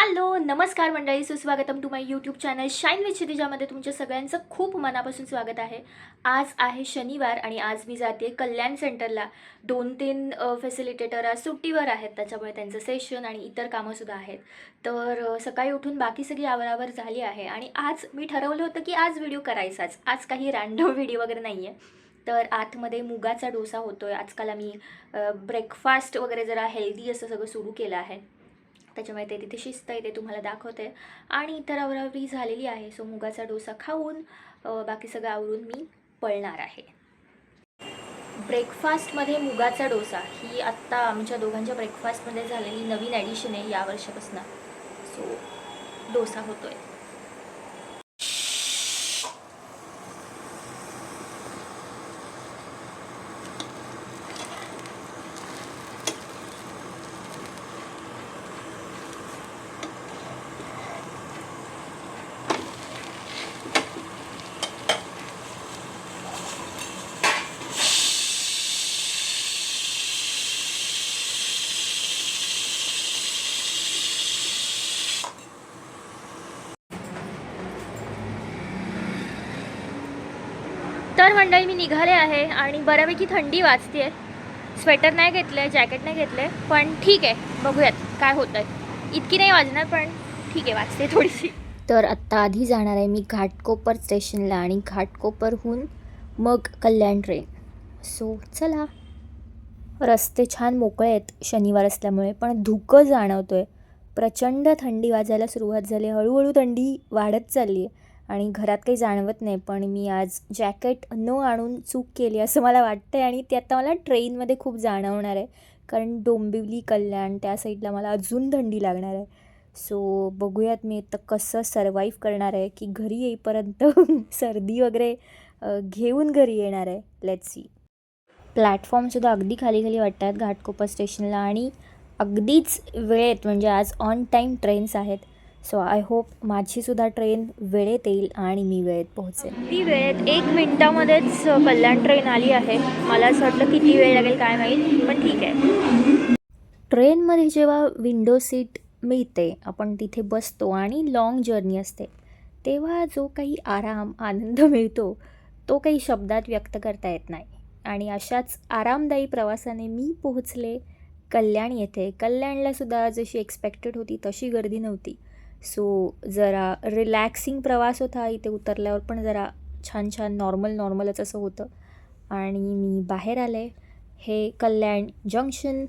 Hello नमस्कार मंडळी, सुस्वागतम to my YouTube channel shine with क्षितिजामध्ये तुमच्या सगळ्यांचं खूप मनापासून स्वागत आहे। आज आहे शनिवार आणि आज मी जाते कल्याण सेंटरला। 2-3 फॅसिलिटेटर आज सुट्टीवर आहेत, त्याच्यामुळे त्यांचं सेशन आणि इतर कामंसुद्धा आहेत। तर सकाळी उठून बाकी सगळी आवरावर झाली आहे आणि आज मी ठरवलं होतं की आज व्हिडिओ करायचाच। आज काही रँडम व्हिडिओ वगैरे नाही आहे। तर आतमध्ये मुगाचा डोसा होतो आहे। आजकाल आम्ही ब्रेकफास्ट वगैरे जरा हेल्दी असं सगळं सुरू केलं आहे, त्याच्यामुळे ते तिथे शिस्त आहे, ते तुम्हाला दाखवते। आणि इतर आवरावरी झालेली आहे। सो मुगाचा डोसा खाऊन बाकी सगळं आवरून मी पळणार आहे। ब्रेकफास्टमध्ये मुगाचा डोसा ही आत्ता आमच्या दोघांच्या ब्रेकफास्टमध्ये झालेली नवीन ॲडिशन आहे या वर्षापासून। सो डोसा होतो आहे। तर मंडळी मी निघाले आहे आणि बऱ्यापैकी थंडी वाजते। स्वेटर नाही घेतलं, जॅकेट नाही घेतलं, पण ठीक आहे, बघूयात काय होतं आहे। इतकी नाही वाजणार पण ठीक आहे, वाजते थोडीशी। तर आत्ता आधी जाणार आहे मी घाटकोपर स्टेशनला आणि घाटकोपरहून मग कल्याण ट्रेन। सो चला। रस्ते छान मोकळे आहेत शनिवार असल्यामुळे, पण धुकं जाणवतो आहे। प्रचंड थंडी वाजायला सुरुवात झाली, हळूहळू थंडी वाढत चालली आहे आणि घरात काही जाणवत नाही। पण मी आज जॅकेट न आणून चूक केली असं मला वाटतं आहे आणि ते आता मला ट्रेनमध्ये खूप जाणवणार आहे, कारण डोंबिवली कल्याण त्या साईडला मला अजून थंडी लागणार आहे। सो बघूयात मी आता कसं सर्वाईव्ह करणार आहे की घरी येईपर्यंत सर्दी वगैरे घेऊन घरी येणार आहे। Let's see. प्लॅटफॉर्मसुद्धा अगदी खाली खाली वाटतात घाटकोपर स्टेशनला आणि अगदीच वेळेत, म्हणजे आज ऑन टाईम ट्रेन्स आहेत। सो आय होप माझीसुद्धा ट्रेन वेळेत येईल आणि मी वेळेत पोहोचेल। अगदी वेळेत 1 मिनिटामध्येच कल्याण ट्रेन आली आहे। मला असं वाटलं किती वेळ लागेल काय माहीत, पण ठीक आहे। ट्रेनमध्ये जेव्हा विंडो सीट मिळते, आपण तिथे बसतो आणि लाँग जर्नी असते, तेव्हा जो काही आराम आनंद मिळतो तो काही शब्दात व्यक्त करता येत नाही। आणि अशाच आरामदायी प्रवासाने मी पोहोचले कल्याण येथे। कल्याणलासुद्धा जशी एक्सपेक्टेड होती तशी गर्दी नव्हती। सो जरा रिलॅक्सिंग प्रवास होता। इथे उतरल्यावर पण जरा छान छान नॉर्मलच असं होतं आणि मी बाहेर आले। हे कल्याण जंक्शन,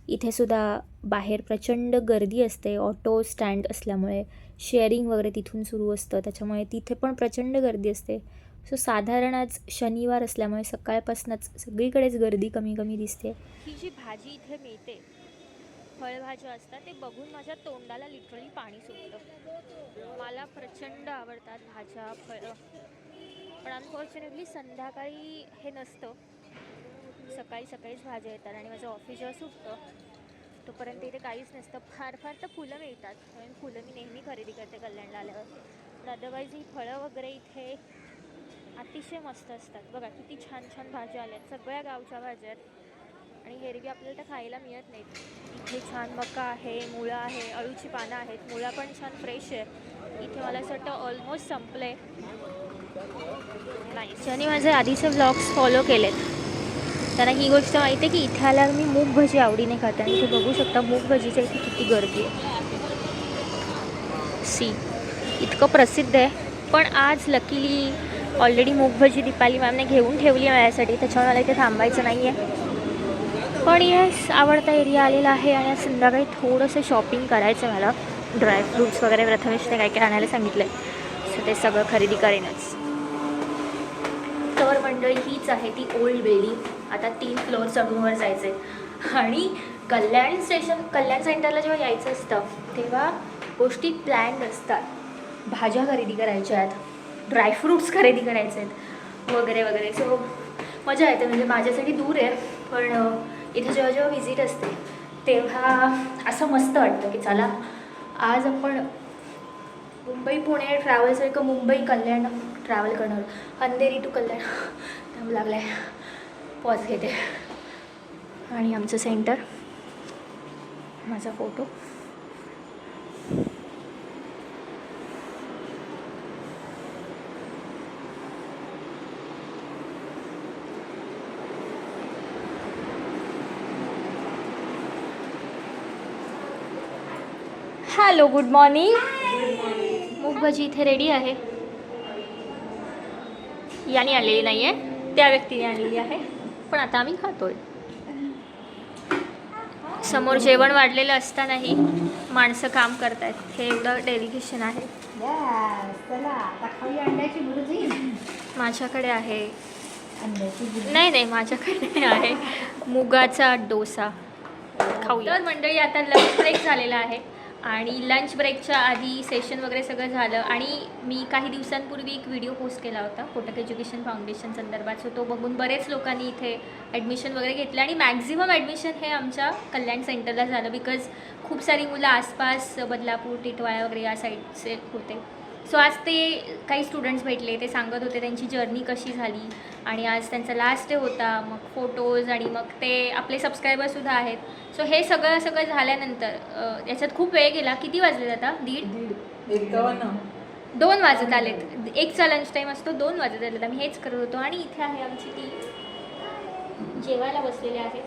इथेसुद्धा बाहेर प्रचंड गर्दी असते। ऑटो स्टँड असल्यामुळे शेअरिंग वगैरे तिथून सुरू असतं, त्याच्यामुळे तिथे पण प्रचंड गर्दी असते। सो साधारण आज शनिवार असल्यामुळे सकाळपासूनच सगळीकडेच गर्दी कमी कमी दिसते। ही जी भाजी इथे मिळते, फळभाज्या असतात, ते बघून माझ्या तोंडाला लिटरली पाणी सुटतं। मला प्रचंड आवडतात भाज्या फळं, पण अनफॉर्च्युनेटली संध्याकाळी हे नसतं। सकाळी सकाळीच भाज्या येतात आणि माझं ऑफिस जेव्हा सुटतं तोपर्यंत इथे काहीच नसतं। फार तर फुलं मिळतात, कारण फुलं मी नेहमी खरेदी करते कल्याणला आल्यावर। पण अदरवाईज ही फळं वगैरे इथे अतिशय मस्त असतात। बघा किती छान छान भाज्या आल्यात, सगळ्या गावच्या भाज्या आहेत आणि एरवी आपल्याला त्या खायला मिळत नाहीत। इथे छान मका आहे, मुळा आहे, अळूची पानं आहेत, मुळा पण छान फ्रेश आहे। इथे मला असं वाटतं ऑलमोस्ट संपले नाही। ज्यांनी माझे आधीचे व्लॉग्स फॉलो केलेत त्यांना ही गोष्ट माहिती आहे की इथे आल्यावर मी मूग भजी आवडीने खाते आणि इथे बघू शकता मूग भजीच्या इथे किती गर्दी आहे। सी इतकं प्रसिद्ध आहे, पण आज लकीली ऑलरेडी मूग भजी दीपाली मॅमने घेऊन ठेवली आहे माझ्यासाठी, त्याच्यामुळे मला इथे थांबायचं नाही आहे। पण येस, आवडता एरिया आलेला आहे आणि आज संध्याकाळी थोडंसं शॉपिंग करायचं आहे मला। ड्रायफ्रूट्स वगैरे प्रथमेशने काय काय आणायला सांगितलं आहे, सो ते सगळं खरेदी करेनच। तर मंडळी हीच आहे ती ओल्ड बिल्डिंग। आता 3 फ्लोअर चढून वर जायचं आहे आणि कल्याण सेंटरला जेव्हा यायचं असतं तेव्हा गोष्टी प्लॅन्ड असतात। भाज्या खरेदी करायच्या आहेत, ड्रायफ्रूट्स खरेदी करायचे आहेत वगैरे वगैरे। सो मजा येते, म्हणजे माझ्यासाठी दूर आहे पण इथे जेव्हा जेव्हा व्हिजिट असते तेव्हा असं मस्त वाटतं की चला आज आपण मुंबई पुणे ट्रॅव्हल्ससारखं मुंबई कल्याण ट्रॅव्हल करणार। अंधेरी टू कल्याण दम लागला आहे, पॉज घेते। आणि आमचं सेंटर, माझा फोटो, हॅलो, गुड मॉर्निंग. मूग भजी इथे रेडी आहे. याने आणलेली नाही आहे, त्या व्यक्तीने आणलेली आहे, पण आता आम्ही खातोय. समोर जेवण वाढलेलं असतानाही माणसं काम करतायत, हे एवढं डेडिकेशन आहे. माझ्याकडे आहे नाही, माझ्याकडे आहे मुगाचा डोसा. खाऊया. तर मंडळी, आता लंच ब्रेक झालेला आहे आणि लंच ब्रेकच्या आधी सेशन वगैरे सगळं झालं आणि मी काही दिवसांपूर्वी एक व्हिडिओ पोस्ट केला होता कोटक एज्युकेशन फाउंडेशन संदर्भात. सो तो बघून बरेच लोकांनी इथे ॲडमिशन वगैरे घेतलं आणि मॅक्झिमम ॲडमिशन हे आमच्या कल्याण सेंटरला झालं, बिकॉज खूप सारी मुलं आसपास बदलापूर, टिटवाळा वगैरे या साईडचे होते. सो आज ते काही स्टुडंट्स भेटले, ते सांगत होते त्यांची जर्नी कशी झाली आणि आज त्यांचा लास्ट डे होता. मग फोटोज आणि मग ते आपले सबस्क्रायबरसुद्धा आहेत. सो हे सगळं झाल्यानंतर याच्यात खूप वेळ गेला. किती वाजले आता? 2 वाजत आलेत. एकचा लंच टाईम असतो, 2 वाजत आलेत. आम्ही हेच करत होतो आणि इथे आहे आमची टीम जेवायला बसलेले आहेत.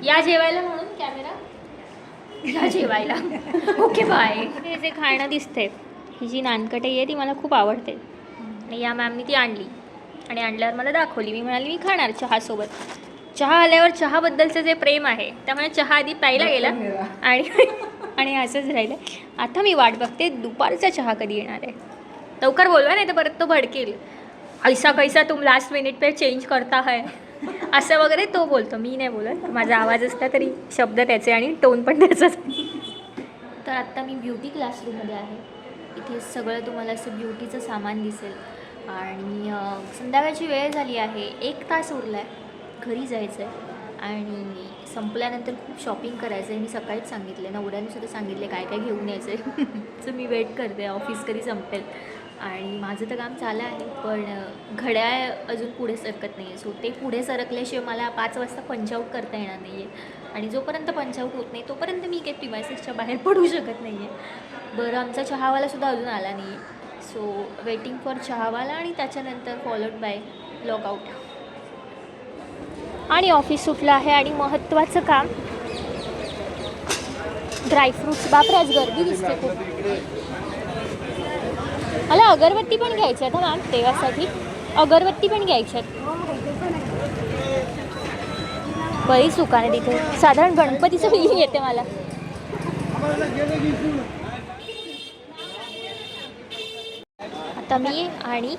या जेवायला म्हणून कॅमेरा या जेवायला. Okay bye. हे जे खाणं दिसते, ही जी नानकटाई आहे ती मला खूप आवडते आणि या मॅमनी ती आणली आणि आणल्यावर मला दाखवली. मी म्हणाली मी खाणार चहासोबत. चहा आल्यावर चहाबद्दलचं जे प्रेम आहे त्यामुळे चहा आधी प्यायला गेला आणि असंच राहिलं. आता मी वाट बघते दुपारचा चहा कधी येणार आहे. लवकर बोलवा, नाही तर परत तो भडकेल. ऐसा कैसा तुम लास्ट मिनिट पे चेंज करता है असं वगैरे तो बोलतो. मी नाही बोलत. माझा आवाज असला तरी शब्द त्याचे आणि टोन पण त्याचाच. तर आत्ता मी ब्युटी क्लासरूममध्ये आहे. इथे सगळं तुम्हाला असं ब्युटीचं सामान दिसेल आणि संध्याकाळची वेळ झाली आहे. 1 तास उरला आहे, घरी जायचं आहे आणि संपल्यानंतर खूप शॉपिंग करायचं आहे. मी सकाळीच सांगितले, नवऱ्याने सुद्धा सांगितले काय काय घेऊन यायचं आहे. सो मी वेट करते ऑफिस कधी संपेल आणि माझं तर काम चाललं आहे, पण घड्याळ अजून पुढे सरकत नाही आहे. सो ते पुढे सरकल्याशिवाय मला 5 वाजता पंच आऊट करता येणार नाही आहे आणि जोपर्यंत पंच आऊट होत नाही तोपर्यंत मी काही प्रिमायसेसच्या बाहेर पडू शकत नाही आहे. बरं, आमचा चहावालासुद्धा अजून आला नाही आहे. सो वेटिंग फॉर चहावाला आणि त्याच्यानंतर फॉलोड बाय लॉगआउट आणि ऑफिस सुटलं आहे. आणि महत्त्वाचं काम ड्रायफ्रूट्स. बापरे, आज गर्दी दिसते खूप. मला अगरबत्ती पण घ्यायची आहे मॅम, देवासाठी अगरबत्ती पण घ्यायची आहेत. बरीच दुकान आहे तिथे. साधारण गणपतीचं फिलिंग येते मला. आता मी आणि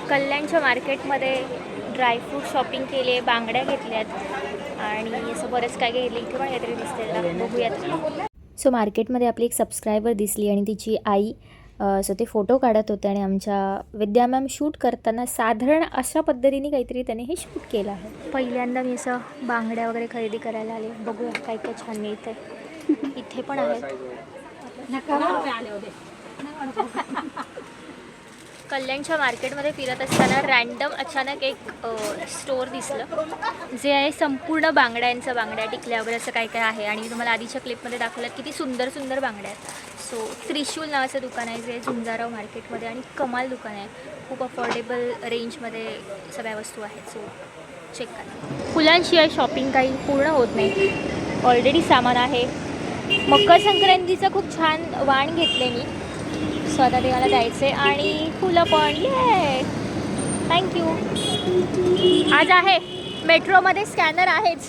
कल्याणच्या मार्केटमध्ये ड्रायफ्रूट शॉपिंग केले, बांगड्या घेतल्यात आणि असं बरंच काय घेतलं. इथे पण काहीतरी दिसते, बघूयात. सो मार्केटमध्ये आपली एक सबस्क्रायबर दिसली आणि तिची आई सो ते फोटो काढत होते आणि आमच्या विद्या मॅम शूट करताना साधारण अशा पद्धतीने काहीतरी त्याने हे शूट केलं आहे. पहिल्यांदा मी असं बांगड्या वगैरे खरेदी करायला आले. बघूया काय काय छान मिळतं. इथे पण आहेत. कल्याणच्या मार्केटमध्ये फिरत असताना रँडम अचानक एक स्टोर दिसलं जे आहे संपूर्ण बांगड्यांचं, बांगड्या टिकल्या वगैरे असं काय काय आहे. आणि मी तुम्हाला आधीच्या क्लिपमध्ये दाखवलं किती सुंदर सुंदर बांगड्या आहेत. सो त्रिशूल नावाचं दुकान आहे जे झुंजाराव मार्केटमध्ये आणि कमाल दुकान आहे. खूप अफोर्डेबल रेंजमध्ये सगळ्या वस्तू आहेत. सो चेक करा. फुलांशिवाय शॉपिंग काही पूर्ण होत नाही. ऑलरेडी सामान आहे. मकर संक्रांतीचं खूप छान वाण घेतले मी, स्वतः देवाला द्यायचे आणि फुलं पण. ये थँक्यू. आज आहे मेट्रोमध्ये स्कॅनर आहेच,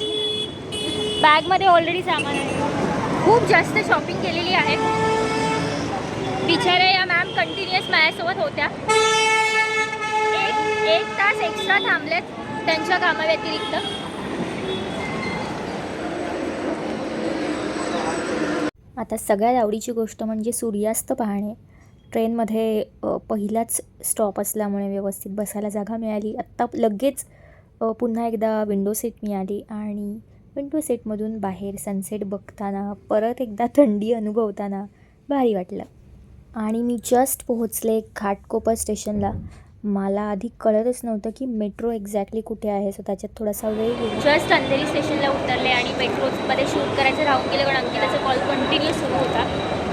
बॅगमध्ये ऑलरेडी सामान आहे. खूप जास्त शॉपिंग केलेली आहे. बिचाऱ्या या मॅम कंटिन्युअस माझ्यासोबत होत्या. एक तास एक्स्ट्रा थांबलेत त्यांच्या कामाव्यतिरिक्त. आता सगळ्यात आवडीची गोष्ट म्हणजे सूर्यास्त पाहणे. ट्रेनमध्ये पहिलाच स्टॉप असल्यामुळे व्यवस्थित बसायला जागा मिळाली. आत्ता लगेच पुन्हा एकदा विंडो सीट मिळाली आणि विंडो सीटमधून बाहेर सनसेट बघताना परत एकदा थंडी अनुभवताना भारी वाटलं. आणि मी जस्ट पोहोचले घाटकोपर स्टेशनला. मला आधी कळतच नव्हतं की मेट्रो एक्झॅक्टली कुठे आहे. सो त्याच्यात थोडासा वेळ गेला. जस्ट अंधेरी स्टेशनला उतरले आणि मेट्रोमध्ये शूट करायचं राहून गेलं कारण अंकिताचा कॉल कंटिन्यू सुरू होता.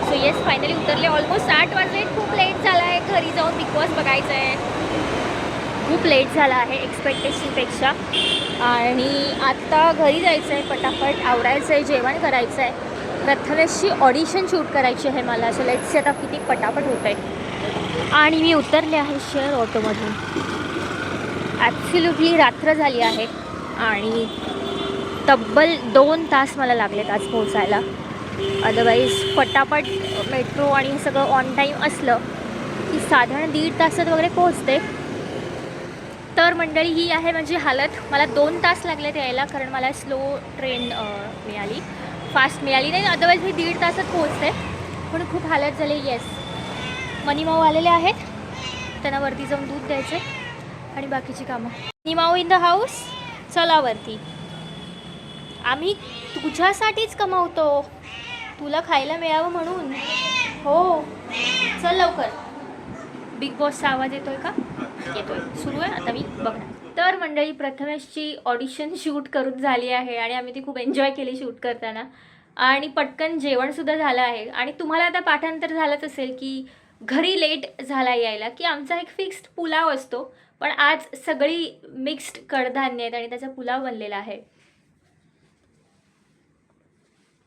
सो येस, फायनली उतरले. ऑलमोस्ट 8 वाजले. खूप लेट झाला आहे. घरी जाऊन बिग बॉस बघायचं आहे. खूप लेट झाला आहे एक्सपेक्टेशनपेक्षा. आणि आता आता घरी जायचं आहे, पटापट आवरायचं आहे, जेवण करायचं आहे. प्रथमेशची ऑडिशन शूट करायची आहे मला. सो लेट्स सी आता किती पटापट होत आहे. आणि मी उतरले आहे शेअर ऑटोमधून. ॲब्सोल्युटली रात्र झाली आहे आणि तब्बल 2 तास मला लागलेत आज पोहोचायला. अदरवाईज पटापट मेट्रो आणि हे सगळं ऑन टाईम असलं की साधारण 1.5 तासात वगैरे पोहोचते. तर मंडळी ही आहे माझी हालत. मला 2 तास लागलेत यायला, कारण मला स्लो ट्रेन मिळाली, फास्ट मिळाली नाही. अदरवाईज मी 1.5 तासात पोहोचते. पण खूप हालत झाली. येस, मनीमाऊ आलेले आहेत, त्यांना वरती जाऊन दूध द्यायचे आणि बाकीची कामं. मनीमाऊ इन द हाऊस. चला वरती. आम्ही तुझ्यासाठीच कमावतो, तुला खायला मिळावं म्हणून. हो चल लवकर. बिग बॉसचा आवाज येतोय का? येतोय. सुरू आहे आता, मी बघणार. तर मंडळी प्रथमेशची ऑडिशन शूट करून झाली आहे आणि आम्ही ती खूप एन्जॉय केली शूट करताना. आणि पटकन जेवणसुद्धा झालं आहे. आणि तुम्हाला आता पाठांतर झालंच असेल की घरी लेट झाला यायला की आमचा एक फिक्स्ड पुलाव असतो, पण आज सगळी मिक्स्ड कडधान्य आहेत आणि त्याचा पुलाव बनलेला आहे.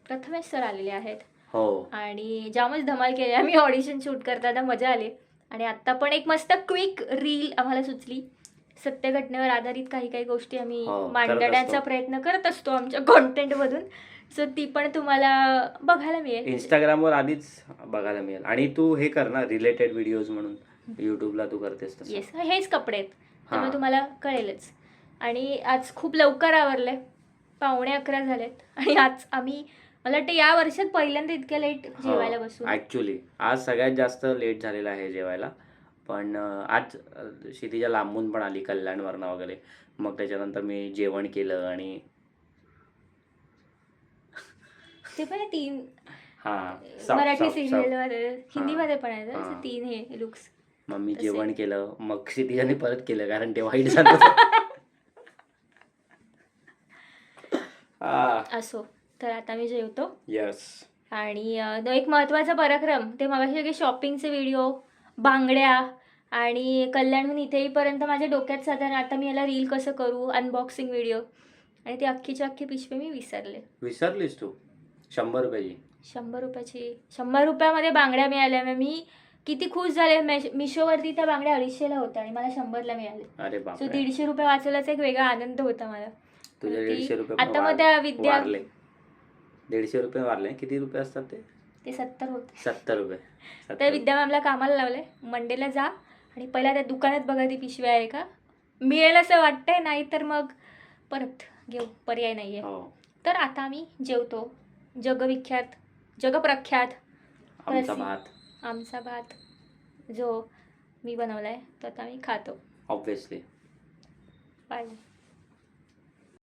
प्रथमेश सर आलेले आहेत. हो. आणि जामच धमाल केली आम्ही ऑडिशन शूट करताना, मजा आली. आणि आत्ता पण एक मस्त क्विक रील आम्हाला सुचली. सत्य घटनेवर आधारित काही काही गोष्टी आम्ही मांडण्याचा प्रयत्न करत असतो आमच्या कॉन्टेंटमधून. सो ती पण तुम्हाला बघायला मिळेल, इंस्टाग्रामवर आधीच बघायला मिळेल. आणि तू हे कर ना, रिलेटेड व्हिडिओज म्हणून युट्यूबला तू करतेस तसं. येस, हेच कपडे आहेत त्यामुळे तुम्हाला कळेलच. आणि आज खूप लवकर आवरले, 11:15 झालेत. आणि आज आम्ही मला वाटतं या वर्षात पहिल्यांदा इतक्या लेट जेवायला बसू. ॲक्च्युली आज सगळ्यात जास्त लेट झालेला आहे जेवायला. पण आज क्षितिजा लांबून पण आली कल्याणवरनं वगैरे. मग त्याच्यानंतर मी जेवण केलं आणि ते पण 3 हां मराठी सिरियलमध्ये, हिंदीमध्ये पण आहे 3 हे लुक्स. मग मी जेवण केलं, मग क्षितिजाने परत केलं कारण ते वाईट झालं. असो, तर आता मी जेवतो. यस. आणि एक महत्त्वाचा पराक्रम, ते मगाशी सगळे शॉपिंगचे व्हिडिओ, बांगड्या आणि कल्याणहून इथे येईपर्यंत माझ्या डोक्यात साधारण आता मी याला रील कसं करू, अनबॉक्सिंग व्हिडिओ, आणि ती अख्खीची अख्खी पिशवी मी विसरले. विसरलीस तू? 100 रुपयाची. 100 रुपयाची, 100 रुपयामध्ये बांगड्या मिळाल्या. मी किती खुश झाले. मिशोवरती त्या बांगड्या 250ला होत्या आणि मला 100ला मिळाले. अरे बाप. सो 150 रुपये वाचवल्याचा एक वेगळा आनंद होता मला. तुझे 150 रुपये आता मग त्या विद्या 150 रुपये वारले. किती रुपये असतात ते? 70 होते. 70 रुपये. तर विद्या मॅमला कामाला लावले, मंडेला जा आणि पहिला त्या दुकानात बघा ती पिशवी आहे का, मिळेल असं वाटतंय, नाही तर मग परत घेऊ, पर्याय नाही आहे. तर आता आम्ही जेवतो. जगप्रख्यात आमचा भात जो मी बनवलाय तो आता मी खातो. ऑब्व्हियसली. बाय.